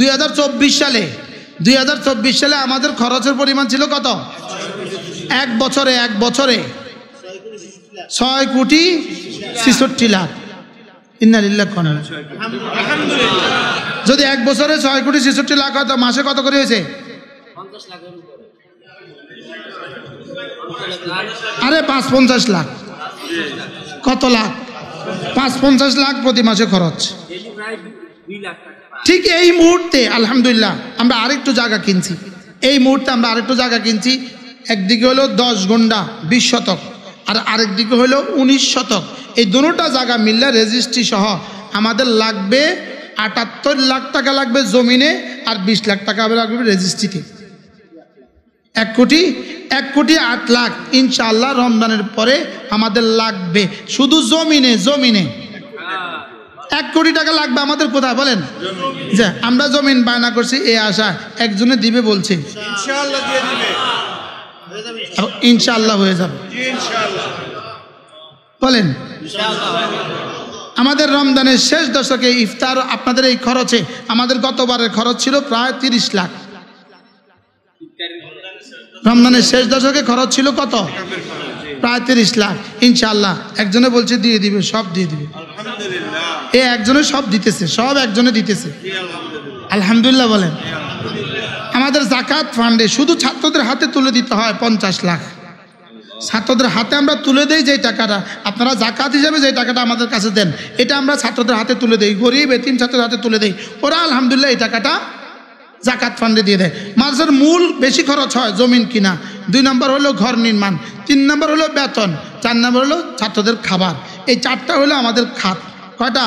2024 সালে আমাদের খরচের পরিমাণ ছিল কত? এক বছরে 6,66,00,000। ইন্না লিল্লাহি ওয়া ইন্না ইলাইহি রাজিউন। যদি এক বছরে 6,66,00,000 হয় তো মাসে কত করে হয়েছে? 50 লাখের উপরে। আরে 5-50 লাখ। কত লাখ? 5-50 লাখ প্রতি মাসে খরচ। ঠিক এই মুহূর্তে আলহামদুলিল্লাহ আমরা আরেকটু জায়গা কিনছি। একদিকে হলো 10 গুন্ডা 20 শতক, আর আরেকদিকে হলো 19 শতক। এই দুটোটা জায়গা মিললে রেজিস্ট্রি সহ আমাদের লাগবে 78 লাখ টাকা লাগবে জমিনে, আর 20 লাখ টাকা লাগবে রেজিস্ট্রিতে। 1,08,00,000 ইনশাআল্লাহ রমজানের পরে আমাদের লাগবে শুধু জমিনে। 1 কোটি টাকা লাগবে আমাদের। কোথায় বলেন? যে আমরা জমিন বায়না করছি এই আশা, একজনে দিবে বলছে, ইনশাআল্লাহ দিয়ে দিবে, ইনশাআল্লাহ হয়ে যাবে বলেন। আমাদের রমজানের শেষ দশকে ইফতার আপনাদের এই খরচে আমাদের গতবারের খরচ ছিল প্রায় 30 লাখ। রমজানের শেষ দশকে খরচ ছিল কত? প্রায় 30 লাখ। ইনশাআল্লাহ একজনে বলছে দিয়ে দিবে, সব দিয়ে দিবে। এ একজনে সব দিতেছে, একজনে দিতেছে। আলহামদুলিল্লাহ বলেন। আমাদের জাকাত ফান্ডে শুধু ছাত্রদের হাতে তুলে দিতে হয় 50 লাখ। ছাত্রদের হাতে আমরা তুলে দেই যে টাকাটা, আপনারা জাকাত হিসাবে যে টাকাটা আমাদের কাছে দেন, এটা আমরা ছাত্রদের হাতে তুলে দেই, গরিব এতিম ছাত্রদের হাতে তুলে দেই। ওরা আলহামদুলিল্লাহ এই টাকাটা জাকাত ফান্ডে দিয়ে দেয়। মাদ্রাসার মূল বেশি খরচ হয় জমিন কিনা, 2 নম্বর হলো ঘর নির্মাণ, 3 নম্বর হলো বেতন, 4 নম্বর হলো ছাত্রদের খাবার। এই 4টা হলো আমাদের খাত। কয়টা?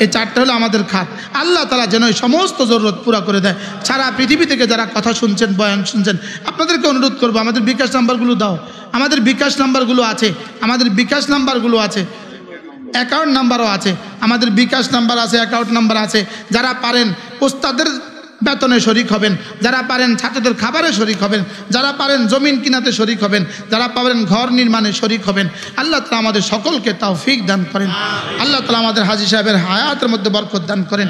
এই 4টা হলো আমাদের খাত। আল্লাহ তাআলা যেন এই সমস্ত জরুরত পুরা করে দেয়। সারা পৃথিবী থেকে যারা কথা শুনছেন, বয়ান শুনছেন, আপনাদেরকে অনুরোধ করবো আমাদের বিকাশ নাম্বারগুলো দাও। আমাদের বিকাশ নাম্বারগুলো আছে, অ্যাকাউন্ট নাম্বারও আছে। আমাদের বিকাশ নাম্বার আছে, অ্যাকাউন্ট নাম্বার আছে। যারা পারেন ওস্তাদের বেতনে শরিক হবেন, যারা পারেন ছাত্রদের খাবারে শরিক হবেন, যারা পারেন জমিন কিনাতে শরিক হবেন, যারা পারেন ঘর নির্মাণে শরিক হবেন। আল্লাহ তাআলা আমাদের সকলকে তৌফিক দান করেন। আল্লাহ তাআলা আমাদের হাজী সাহেবের হায়াতের মধ্যে বরকত দান করেন।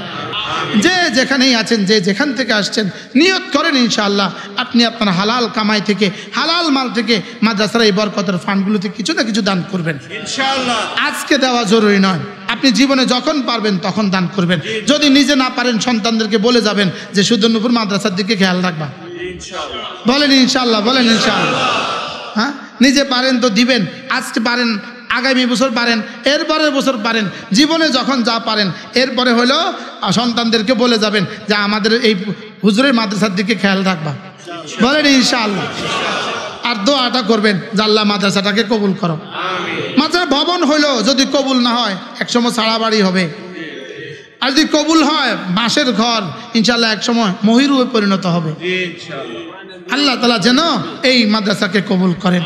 যে যেখানেই আছেন, যে যেখান থেকে আসছেন, নিয়ত করেন ইনশাআল্লাহ আপনি আপনার হালাল কামাই থেকে, হালাল মাল থেকে মাদ্রাসার এই বরকতের ফান্ডগুলোতে কিছু না কিছু দান করবেন ইনশাআল্লাহ। আজকে দেওয়া জরুরি নয়, আপনি জীবনে যখন পারবেন তখন দান করবেন। যদি নিজে না পারেন সন্তানদেরকে বলে যাবেন যে সুদনপুর মাদ্রাসার দিকে খেয়াল রাখবা। বলেন ইনশাআল্লাহ, বলেন ইনশাআল্লাহ। হ্যাঁ, নিজে পারেন তো দিবেন। আজকে পারেন, আগামী বছর পারেন, এরপরের বছর পারেন, জীবনে যখন যা পারেন এরপরে হলো সন্তানদেরকে বলে যাবেন যে আমাদের এই হুজুরের মাদ্রাসার দিকে খেয়াল রাখবা। বলেন ইনশাআল্লাহ। আর দোয়াটা করবেন যে আল্লাহ মাদ্রাসাটাকে কবুল করো। মাদ্রাসা ভবন হইলো যদি কবুল না হয় একসময় সারা বাড়ি হবে, আর যদি কবুল হয় বাঁশের ঘর ইনশাআল্লাহ একসময় মহিরুহে পরিণত হবে। আল্লাহ তাআলা যেন এই মাদ্রাসাকে কবুল করেন।